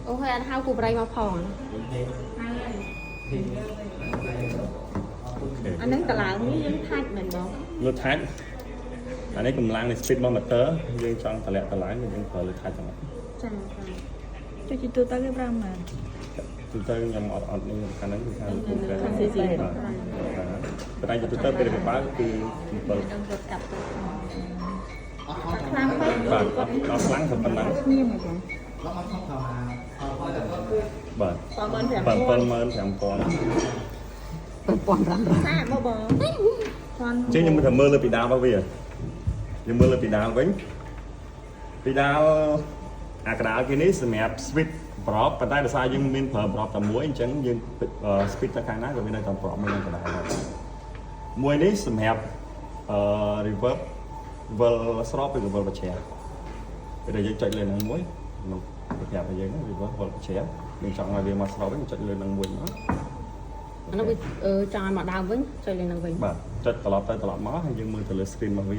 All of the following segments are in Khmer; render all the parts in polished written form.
ô hơi ăn hao củ bray mà phòn anh nâng cả làng như những thạch mình đó lướt thách anh ấy cầm lang này speed bomb tớ dương trong tờ lẹ tờ lái mình dương phở lướt thách chẳng hạn cho chị tôi tới cái bram mà tôi tới nhầm ọt nên khả năng thì sao cũng cái gì gì cái này tôi tới cái bác thì bờ và nó lắng thật phần năng bờ bần mơn thèm con xa mà bờ chứ nhưng mà thèm mơ lên bị đau bao giờ nhưng mơ lên bị đau vẫn bị đau à cái đau kia ní sẽ mẹp switch prop và tay là sao nhưng mình phở prop tầm muối chẳng nhưng switch ta khai nát rồi bên đây tầm prop mình cái đau muối ní sẽ mẹp reverb vờ stop với vờ chè bây giờ chạy lên ăn muối nó đẹp bây giờ nó vờ chè mình chọn ngoài việc mà stop với chạy lên ăn muối nó bị tròn mà đau vững chơi lên năng vữngបាទចិត្តត្រឡប់ទៅត្រឡប់មកហើយយើងមើលទៅលើ screen របស់វា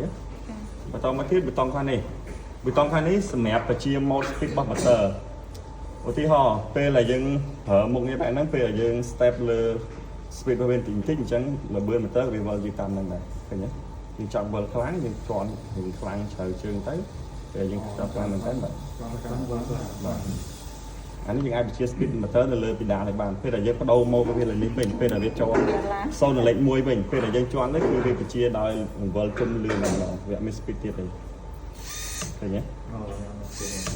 បន្តមកទៀតប៊ូតុងខាងនេះប៊ូតុងខាងនេះសម្រាប់បញ្ជា mode speed របស់ motor ឧទាហរណ៍ពេលដែលយើងប្រើមុខនេះបែបហ្នឹងពេលដែលយើង step លើ speed របស់វាបន្តិចបន្តិចអញ្ចឹងលឿន motor វាវិលយឺតតាមហ្នឹងដែរឃើញទេយើងចង់វិលខ្លាំងយើងជន់រឿងខ្លាំងជ្រៅជើងទៅពេលយើងចាប់ខ្លាំងមែនតើបាទអានេះយើងអាចបញ្ជា speed motor នៅលើ pedal នេះបានពេលដែលយើងបដូរ mode របស់វាលើនេះវិញពេលដែលវាចូល0ដល់លេខ1វិញពេលដែលយើងជន់នេះគឺវាបញ្ជាដោយវល់ជុំលឿនម្ដងវាមាន speed ទៀតទេឃើញទេ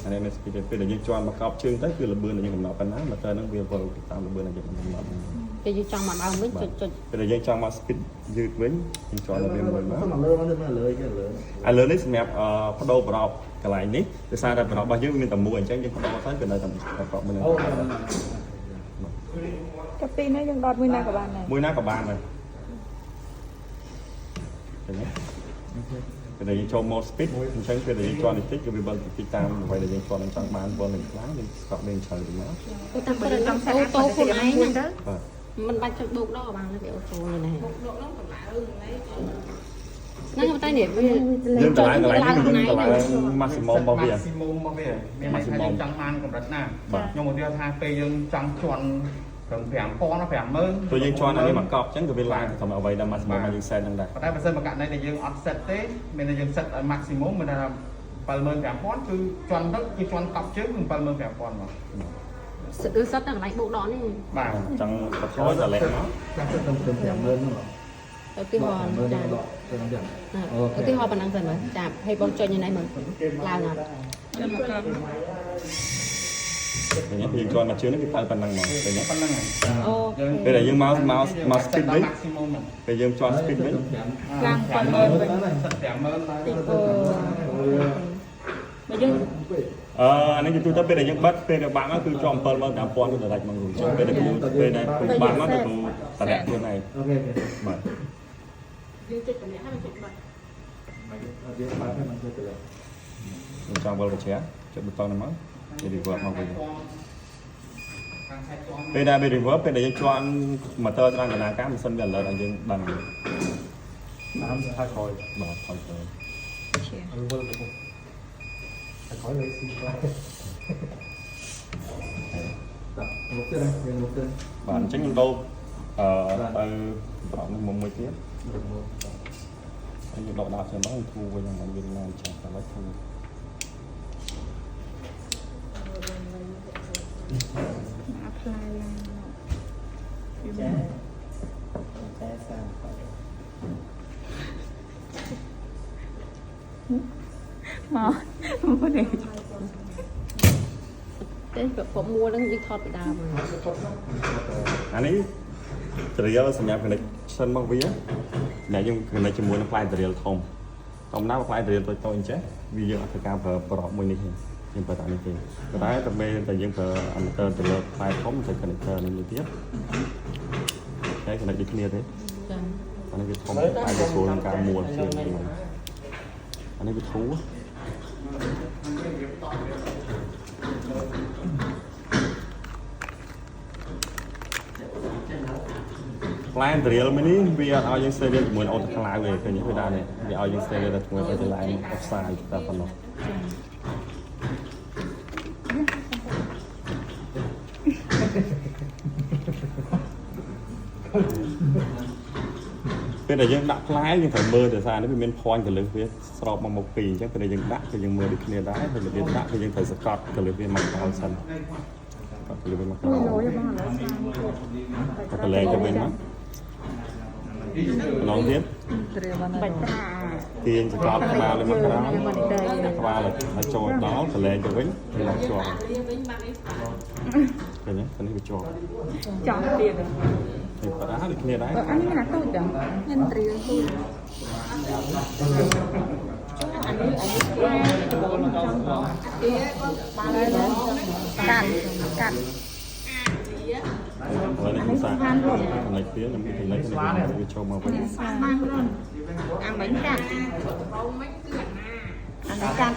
អានេះមាន speed ទៀតពេលដែលយើងជន់មកកប់ជើងទៅគឺល្បឿនដែលយើងកំណត់ប៉ុណ្ណា motor ហ្នឹងវាវិលតាមល្បឿនដែលយើងកំណត់ពេលយើងចង់មកដើមវិញចុចពេលដែលយើងចង់មក speed យឺតវិញយើងជន់ដល់វាមួយមកលើមកលើគេលើឥឡូវនេះសម្រាប់បដូរប្រអប់កន្លែងនេះដោយសារតែប្រអប់របស់យើងមានតែមួយអញ្ចឹងយើងបដូរទៅគឺនៅតែប្រអប់មួយហ្នឹងកាពីនេះយើងដុតមួយណាក៏បានដែរមួយណាក៏បានដែរឃើញទេពេលដែលយើងចូល mode speed អញ្ចឹងពេលដែលយើងជន់បន្តិចគឺវាវិលបន្តិចតាមអ្វីដែលយើងជន់នឹងចង់បានវិលនឹងខ្លាំងយើងស្កប់លេងជ្រៅទៅមកទៅតាមពេលចង់អូតូខ្លួនឯងហ្នឹងមិនបាច់ចុចបូកដល់បានទេអូតូនេះណាបូកដល់ហ្នឹងកម្លាំងហ្នឹងតែនេះវាយើងកន្លែងនេះយើងកន្លែង maximum របស់វា maximum របស់វាមានន័យថាយើងចង់បានកម្រិតណាខ្ញុំមកនិយាយថាពេលយើងចង់ជន់ត្រឹម 5000 50000 ព្រោះយើងជន់អានេះមកកប់អញ្ចឹងគឺវាឡើងទៅអ្វីដែល maximum មកយើង set ហ្នឹងដែរប៉ុន្តែបើសិនមកករណីដែលយើងអត់ set ទេមានតែយើង set ឲ្យ maximum មានថា75000គឺជន់ទៅគឺជន់កប់ជើងគឺ75000មកគឺសិតតែកន្លែងបូកដកនេះបាទចង់បន្ថយតលេខមកចាំទៅត្រឹម50000ហ្នឹងឧទាហរណ៍ចាឧទាហរណ៍ប៉ុណ្ណឹងសិនមើលចាឲ្យបងចុចញ៉ៃមើលឡើងអត់ចាំមកកប់ឃើញទេយើងជន់មកជើងនេះគឺទៅប៉ុណ្ណឹងមកឃើញទេប៉ុណ្ណឹងអូពេលដែលយើងមក speed វិញ maximum ពេលយើងជន់ speed វិញឡើង70000វិញសិត50000ដែរបើយើងអានេះគឺទៅពេលដែលយើងបិទពេលដែលបាក់មកគឺជាប់75000ទៅដាច់មកអញ្ចឹងពេលដែលពេលដែលបាក់មកទៅតម្លាក់ខ្លួនឯងអូខេបាទយើងចុចតម្លាក់ឲ្យมันចុចបាត់យើងបាត់ឲ្យมันចុចតម្លាក់យើងចង់វិលវិជ្ជាចុចប៊ូតុងហ្នឹងមកវា reverse មកវិញពេលដែលវា reverse ពេលដែលយើងជន់ motor ត្រង់កណ្ដាលកាម៉ាស៊ីនវា alert ឲ្យយើងបានតាមថាក្រោយបាទថយទៅវិលទៅតែក្រោយលេខស៊ីខ្លះដាក់លោកទៀតយើងលោកទៀតបាទអញ្ចឹងខ្ញុំដូរទៅប្រអប់នេះមួយទៀតហើយយើងដកដាក់ចឹងមកធូរវិញហ្នឹងវាឡើងចាស់តែឡើយធូរអាផ្លាយឡើងចាតែសាមមកនេះទេប្រមួលហ្នឹងយើងថតពីដើមមកអានេះ drill សម្រាប់ connection មកវាដែលយើង connect ជាមួយនឹងផ្លែ drill ធំតាមណាផ្លែ drill តូចៗអញ្ចឹងវាយើងអត់ធ្វើការប្រើប្រអប់មួយនេះទេ យើងបើតាមនេះទេតែតែពេលតែយើងប្រើអាមេទ័រទៅលើផ្លែធំទៅ connector នេះមួយទៀតតែ connect ដូចគ្នាទេ ចា អានេះវាធំតែវាស្រួលក្នុងការមួលជាងអានេះវាធូរផ្លែត្រៀលមួយនេះវាអត់ឲ្យយើង stereo ជាមួយអូតខ្លាវទេឃើញវាដែរនេះវាឲ្យយើង stereo តែជាមួយអូតឡាញអបសាយតែប៉ុណ្ណោះពេលដែលយើងដាក់ផ្លែយើងត្រូវមើលទៅសារនេះវាមាន point កលឹះវាស្របមកពីអញ្ចឹងពេលដែលយើងដាក់គឺយើងមើលដូចគ្នាដែរពេលដែលយើងដាក់គឺយើងត្រូវសកត់កលឹះវាមកដល់សិនក៏កលឹះវាមកដល់កលែងទៅវិញមកឡងទៀត បាច់ប្រា ទាញសកត់ក្បាលlênមកក្រោមក្បាលឲ្យចូលដល់កលែងទៅវិញវាឡើងជាប់ឃើញទេនេះវាជាប់ ចង់ទៀត នេះប៉ាដូចគ្នាដែរ អានេះណាទូចចឹងមានត្រៀលទូចកាត់ ហើយនេះគឺសារចំណុចទៀតខ្ញុំចំណុចនេះវាចូលមកវិញ បានរនអាមិនកាត់អានេះកាត់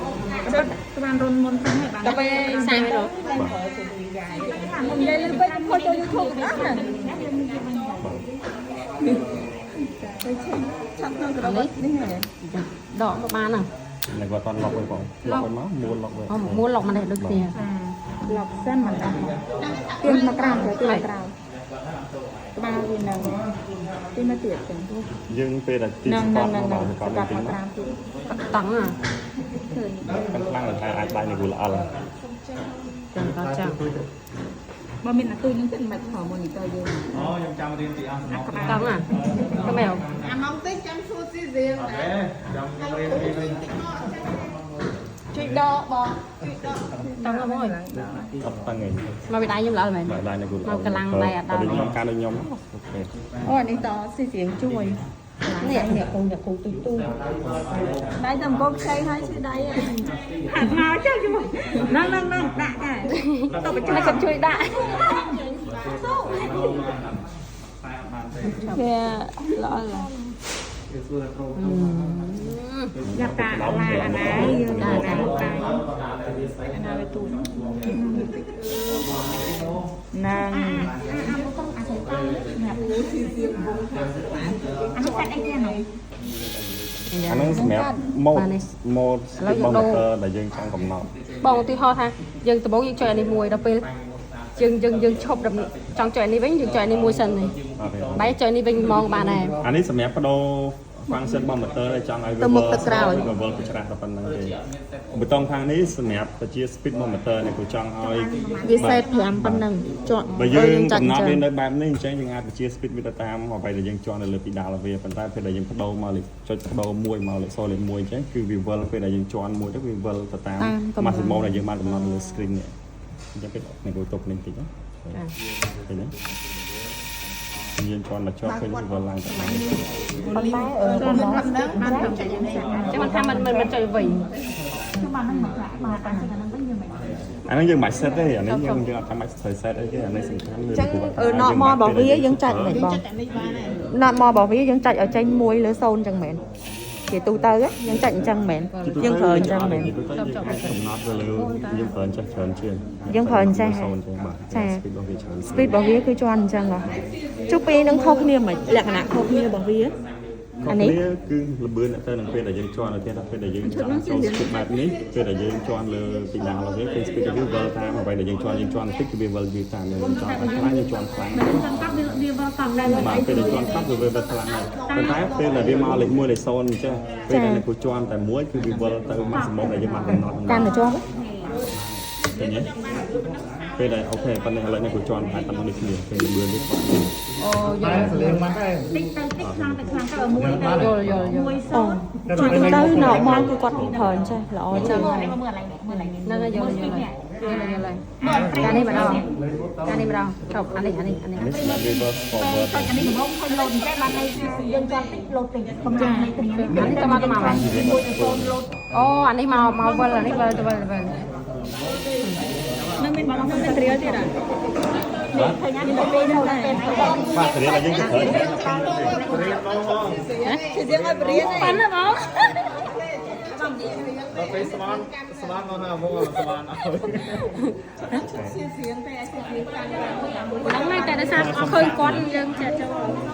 ស្បានរនមុនទៅហើយបាន ដល់ពេលសាំងហ្នឹង ខ្ញុំនិយាយលើពេកខ្ញុំចូល YouTube អស់ណាឆាប់ក្នុងក្របីនេះហើយ ដកបានហ្នឹង này qua toàn lọc rồi còn lọc rồi máu mua lọc rồi មួលឡុកមកនេះដូចគ្នា ឡប់សិនមិនអស់ទៀងមកក្រោមទៅទៀងក្រោមក្បាលវានៅទីមកទៀតចឹង dương phê là tin nâng con nâng nó nâng bảo con đặt tính vào nó tràm thì តង់អា căn khăn là hai đây này vừa là ăn ចាំតចាំ mà mình là tôi những cái mạch hỏi monitor vô អូខ្ញុំចាំរៀនពីអស់ តង់អាក៏មែវ à mong tích chăm suốt gì riêng ចាំរៀនពីវិញ chuyện đo bò តង់មក ấp tăng ngày មកវាដៃខ្ញុំឡើយមែន mà đây này vừa là Màu cà lăng đây à, đừng đây. nhóm can đừng nhóm ok ôi này to xì xiềng chui nè nè cùng tôi đây tầm con xây hay chứ đây hạt màu chứ chui nâng nâng nâng đã cái tôi phải មិន chơi ជួយដាក់ kìa lỡ rồi giặt tạ là anh ấy dương là một cái anh ấy tụi nàng anh nó mẹ một bông motor là dương trong cầm nọ បងឧទាហរណ៍ថាយើងដំបូងយើងចុចអានេះមួយដល់ពេលយើងឈប់ចង់ចុចអានេះវិញយើងចុចអានេះមួយសិននេះបែរចុចនេះវិញមកបានដែរ anh ấy sẽ mẹ bắt đầu function bông motor này trong ai ទៅមុខទៅក្រោយ vừa cái chả tập năng gì bê tông thang này sẽ mẹ và chia speed bông motor này của trong ai វាសេត5ប៉ុណ្ណឹងជាប់ បើយើងកំណត់វានៅបែបនេះអញ្ចឹងយើងអាចបញ្ជា speed វាទៅតាមអ្វីដែលយើងជាន់នៅលើ pedal វាប៉ុន្តែពេលដែលយើងបដូរមកលេខចុចបដូរមួយមកលេខ0លេខ1អញ្ចឹងគឺវាវិលពេលដែលយើងជាន់មួយទៅវាវិលទៅតាម maximum ដែលយើងបានកំណត់នៅលើ screen នេះអញ្ចឹងពេលនេះទៅទុកនេះតិចណាឃើញទេយើងជាន់មកជាប់ឃើញវាវិលឡើងទៅ ប៉ុន្តែចាំមិនថាមិនចុចវិញ អាហ្នឹងយើងមិន set ទេអានេះយើងអត់ចាំបាច់ត្រូវ set អីទេអានេះសំខាន់លើ ចឹងណតមករបស់វាយើងចាច់មិនបងណតមករបស់វាយើងចាច់ឲ្យចេញមួយលើ0ចឹងមែនជាទូទៅយើងចាច់អញ្ចឹងមែនយើងប្រើអញ្ចឹងមែន កំណត់ទៅលើយើងប្រើចេះច្រើនជាង យើងប្រើអញ្ចឹង 0អញ្ចឹងបាទ ចា speed របស់វាច្រើន speed របស់វាគឺជាន់អញ្ចឹងហ៎ជុះពីនឹងខុសគ្នាមិនលក្ខណៈខុសគ្នារបស់វា អានេះគឺលម្អឿនទៅនឹងពេលដែលយើងជាន់ទៅទៀតពេលដែលយើងចង់ចូល speed បែបនេះពេលដែលយើងជាន់លើពីដាល់របស់វាគឺ speed របស់វាវិលតាមអ្វីដែលយើងជាន់តិចគឺវាវិលវាតាមយើងចង់ខ្លាំងយើងជាន់ខ្លាំងបាទពេលដែលជាន់កប់វាវិលខ្លាំងហើយប៉ុន្តែពេលដែលវាមកលេខ1លេខ0អញ្ចឹងពេលដែលគូជាន់តែមួយគឺវាវិលទៅ maximum ដែលយើងបានកំណត់ កាន់តែជាប់ ឃើញទេពេលដែលអូខេប៉ុន្តែឥឡូវនេះគូជាន់តែប៉ុណ្្នឹងនេះគ្នាពេលលម្អឿននេះ អូយល់ tích tới khăn tới ở mũi យល់អូ ជួយទូទៅណតមកគឺគាត់ប្រើអញ្ចឹងល្អចឹងហើយ ហ្នឹងហើយយល់ហើយការនេះម្ដងការនេះម្ដងចប់អានេះ នេះស្មារតី reverse forward អានេះមកខុសលោតតែបានឲ្យយើងចង់តិចលោតតិចកំចាស់នេះទៅ អានេះទៅមកអូអានេះមកវិលអានេះវិលទៅវិល បងខ្ញុំទៅត្រៀលទៀតអានេះឃើញអានេះទៅពេលទៅដែរ បាទគ្រាតែយើងទៅឃើញ រៀនបងបង ជិះឲ្យបរៀនប៉ាន់ណាបង ដល់ពេលស្មានមកណាមកស្មានអើយ ហ្នឹងហើយតែដោយសារអត់ឃើញគាត់យើងចេះចូល